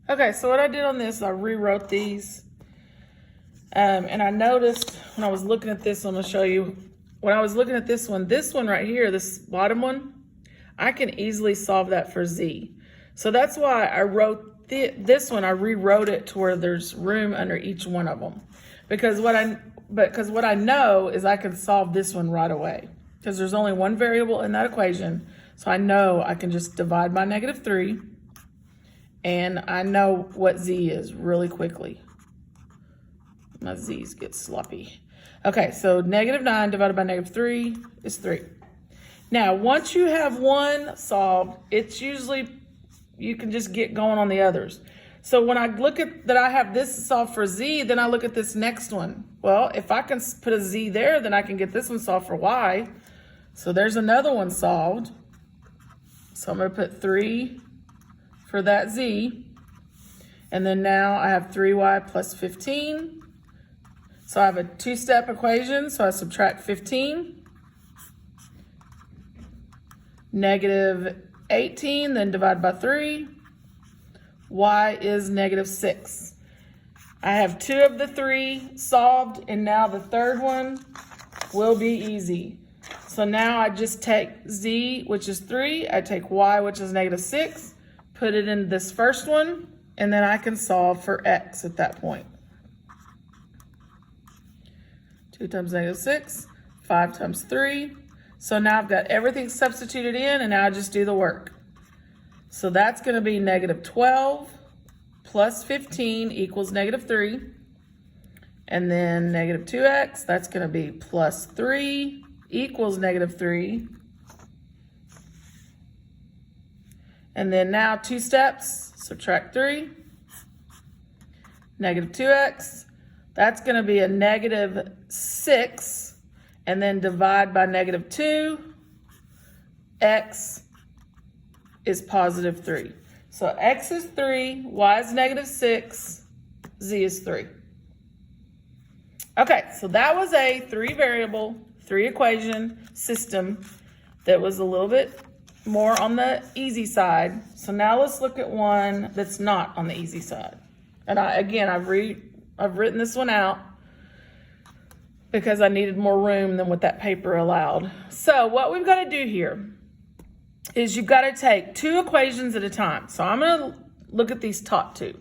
Okay, so what I did on this, I rewrote these. And I noticed when I was looking at this, I'm gonna show you, when I was looking at this one right here, this bottom one, I can easily solve that for Z. So that's why I wrote this one, I rewrote it to where there's room under each one of them. Because what I know is I can solve this one right away. Because there's only one variable in that equation. So I know I can just divide by -3. And I know what Z is really quickly. My Z's get sloppy. Okay, so -9 divided by -3 is 3. Now, once you have one solved, it's usually, you can just get going on the others. So when I look at that I have this solved for Z, then I look at this next one. Well, if I can put a Z there, then I can get this one solved for Y. So there's another one solved. So I'm gonna put 3 for that Z. And then now I have 3Y plus 15. So I have a two-step equation, so I subtract 15. -18, then divide by 3. Y is -6. I have 2 of the 3 solved, and now the third one will be easy. So now I just take Z, which is 3, I take Y, which is -6, put it in this first one, and then I can solve for X at that point. 2 times -6, 5 times 3. So now I've got everything substituted in, and now I just do the work. So that's going to be -12 plus 15 equals -3. And then -2x, that's going to be plus 3 equals -3. And then now 2 steps, subtract 3. -2x, that's going to be a -6. And then divide by -2. X is +3. So X is 3, Y is -6, Z is 3. Okay, so that was a 3-variable, 3-equation system that was a little bit more on the easy side. So now let's look at one that's not on the easy side. And I've written this one out because I needed more room than what that paper allowed. So what we've got to do here is you've got to take 2 equations at a time. So I'm going to look at these top 2.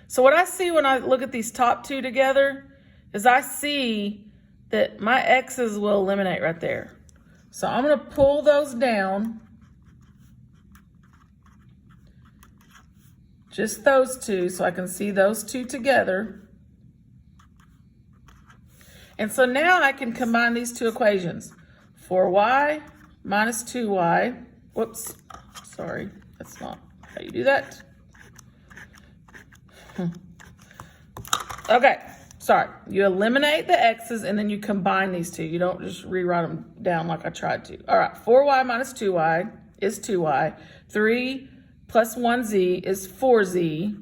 So what I see when I look at these top 2 together is I see that my X's will eliminate right there. So I'm going to pull those down. Just those 2, so I can see those 2 together. And so now I can combine these 2 equations. 4y minus 2y. Whoops, sorry, that's not how you do that. Okay, sorry. You eliminate the x's and then you combine these 2. You don't just rewrite them down like I tried to. All right, 4y minus 2y is 2y. 3 plus 1z is 4z.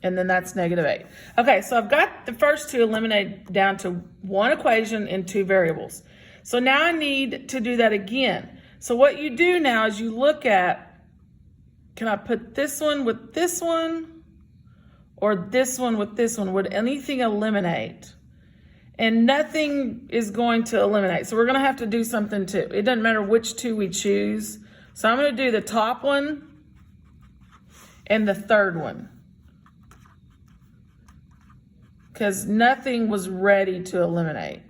And then that's -8. Okay, so I've got the first 2 eliminated down to 1 equation in 2 variables. So now I need to do that again. So what you do now is you look at, can I put this one with this one? Or this one with this one? Would anything eliminate? And nothing is going to eliminate. So we're going to have to do something too. It doesn't matter which 2 we choose. So I'm going to do the top one and the third one, because nothing was ready to eliminate.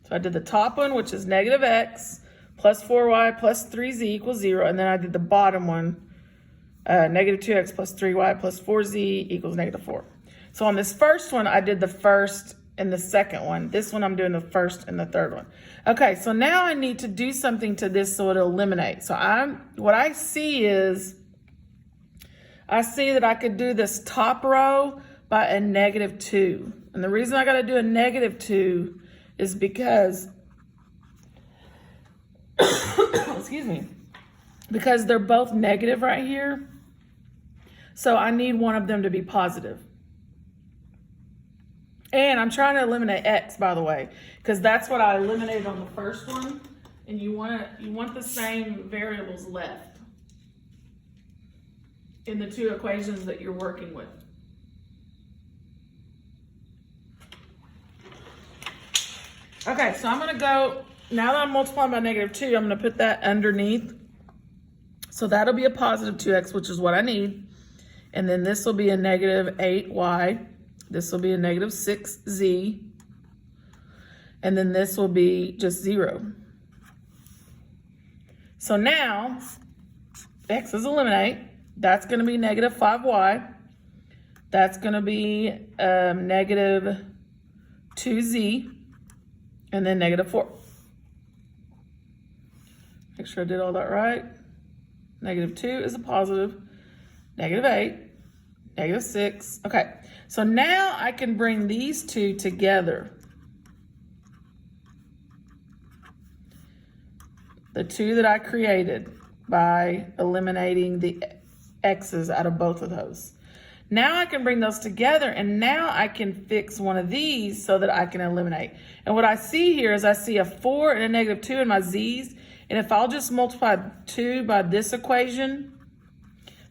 So I did the top one, which is -x plus 4y plus 3z equals 0. And then I did the bottom one, -2x plus 3y plus 4z equals -4. So on this first one, I did the first and the second one. This one, I'm doing the first and the third one. Okay, so now I need to do something to this so it'll eliminate. So what I see is, I see that I could do this top row by a -2. And the reason I got to do a -2 is because, excuse me, because they're both negative right here. So I need one of them to be positive. And I'm trying to eliminate x, by the way, because that's what I eliminated on the first one. And you want the same variables left. in the two equations that you're working with. Okay, so I'm gonna go, now that I'm multiplying by -2, I'm gonna put that underneath. So that'll be a positive 2x, which is what I need. And then this will be a -8y. This will be a -6z. And then this will be just 0. So now, x's eliminate. That's gonna be -5y. That's gonna be -2z. And then -4. Make sure I did all that right. -2 is a positive. -8. -6. Okay, so now I can bring these two together. The two that I created by eliminating the x's out of both of those. Now I can bring those together, and now I can fix one of these so that I can eliminate. And what I see here is I see a 4 and a -2 in my z's, and if I'll just multiply 2 by this equation,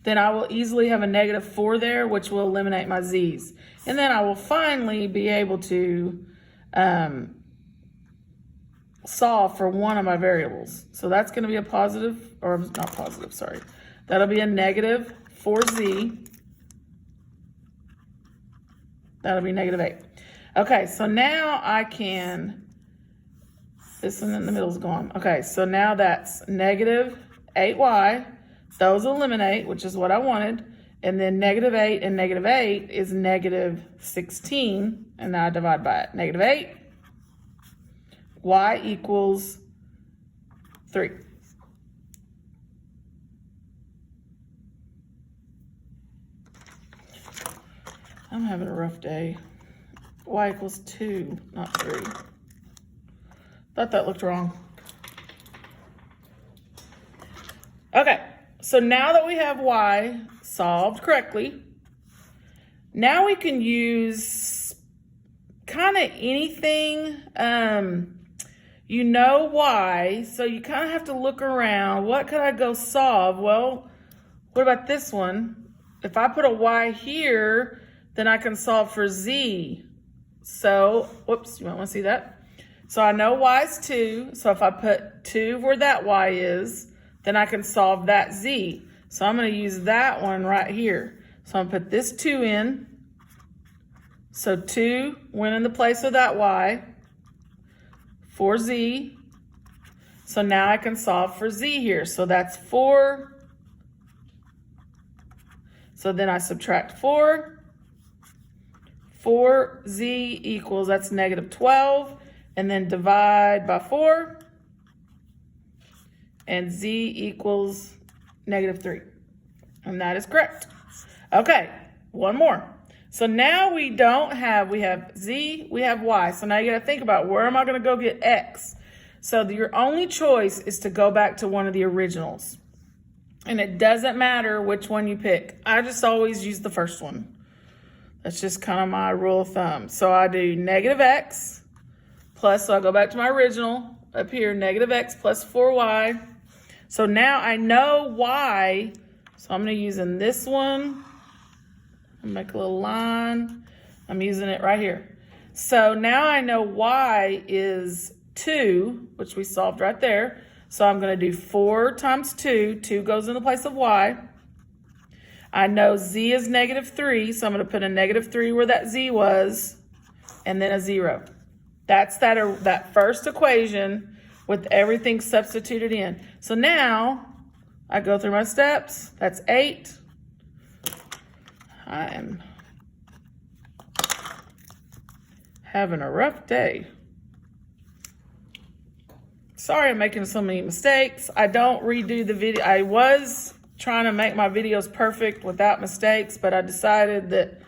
then I will easily have a -4 there, which will eliminate my z's. And then I will finally be able to solve for one of my variables. So that's going to be a positive, or not positive, sorry. That'll be a -4z. That'll be -8. Okay, so now I can, this one in the middle is gone. Okay, so now that's -8y. Those eliminate, which is what I wanted. And then -8 and -8 is -16. And now I divide by it. -8, y equals 3. I'm having a rough day. Y equals 2, not 3. Thought that looked wrong. Okay, so now that we have y solved correctly, now we can use kind of anything. You know y, so you kind of have to look around. What could I go solve? Well, what about this one? If I put a y here, then I can solve for z. So, whoops, you might want to see that. So I know y is 2. So if I put 2 where that y is, then I can solve that z. So I'm going to use that one right here. So I'm going to put this 2 in. So 2 went in the place of that y. 4z. So now I can solve for z here. So that's 4. So then I subtract 4. 4z equals, that's -12. And then divide by 4. And z equals -3. And that is correct. Okay, one more. So now we have z, we have y. So now you got to think about, where am I going to go get x? So your only choice is to go back to one of the originals. And it doesn't matter which one you pick. I just always use the first one. That's just kind of my rule of thumb. So I do -x plus, so I go back to my original up here, -x plus 4y. So now I know y, so I'm going to use in this one. I'll make a little line. I'm using it right here. So now I know y is 2, which we solved right there. So I'm going to do 4 times 2. 2 goes in the place of y. I know z is -3, so I'm going to put a -3 where that z was, and then a 0. That's that first equation with everything substituted in. So now I go through my steps. That's 8. I am having a rough day. Sorry I'm making so many mistakes. I don't redo the video. I was trying to make my videos perfect without mistakes, but I decided that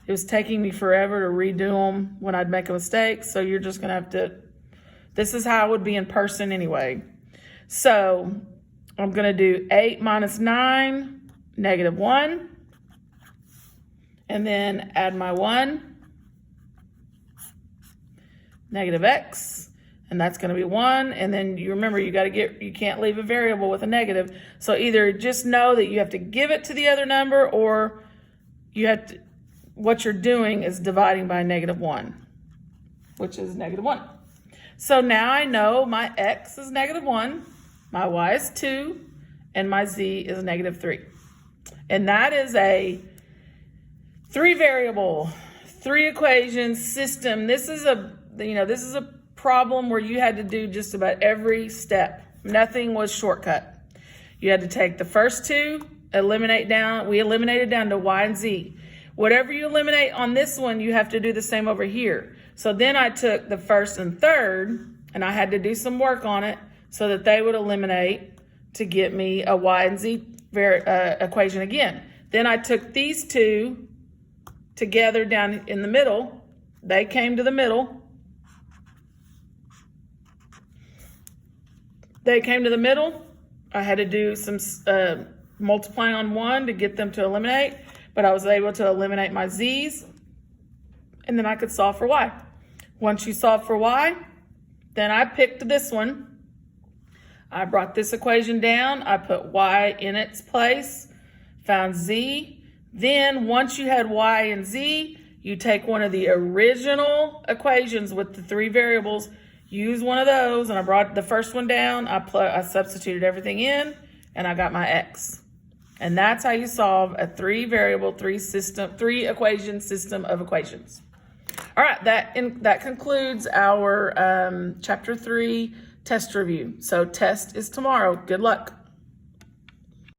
it was taking me forever to redo them when I'd make a mistake. So you're just going to have to, this is how I would be in person anyway. So I'm going to do 8 minus 9, -1. And then add my 1, -x. and that's going to be 1. And then you remember, you can't leave a variable with a negative. So either just know that you have to give it to the other number, or what you're doing is dividing by -1, which is -1. So now I know my x is -1, my y is 2, and my z is -3. And that is a 3-variable, 3-equation system. This is a problem where you had to do just about every step. Nothing was shortcut. You had to take the first 2, eliminate down. We eliminated down to y and z. Whatever you eliminate on this one, you have to do the same over here. So then I took the first and third, and I had to do some work on it so that they would eliminate to get me a y and z equation again. Then I took these 2 together down in the middle. They came to the middle. They came to the middle. I had to do some multiplying on 1 to get them to eliminate, but I was able to eliminate my z's, and then I could solve for y. Once you solve for y, then I picked this one. I brought this equation down. I put y in its place, found z. Then once you had y and z, you take one of the original equations with the 3 variables, use one of those, and I brought the first one down. I substituted everything in, and I got my x. And that's how you solve a 3-variable, 3-equation system of equations. All right, that concludes our Chapter 3 test review. So test is tomorrow. Good luck.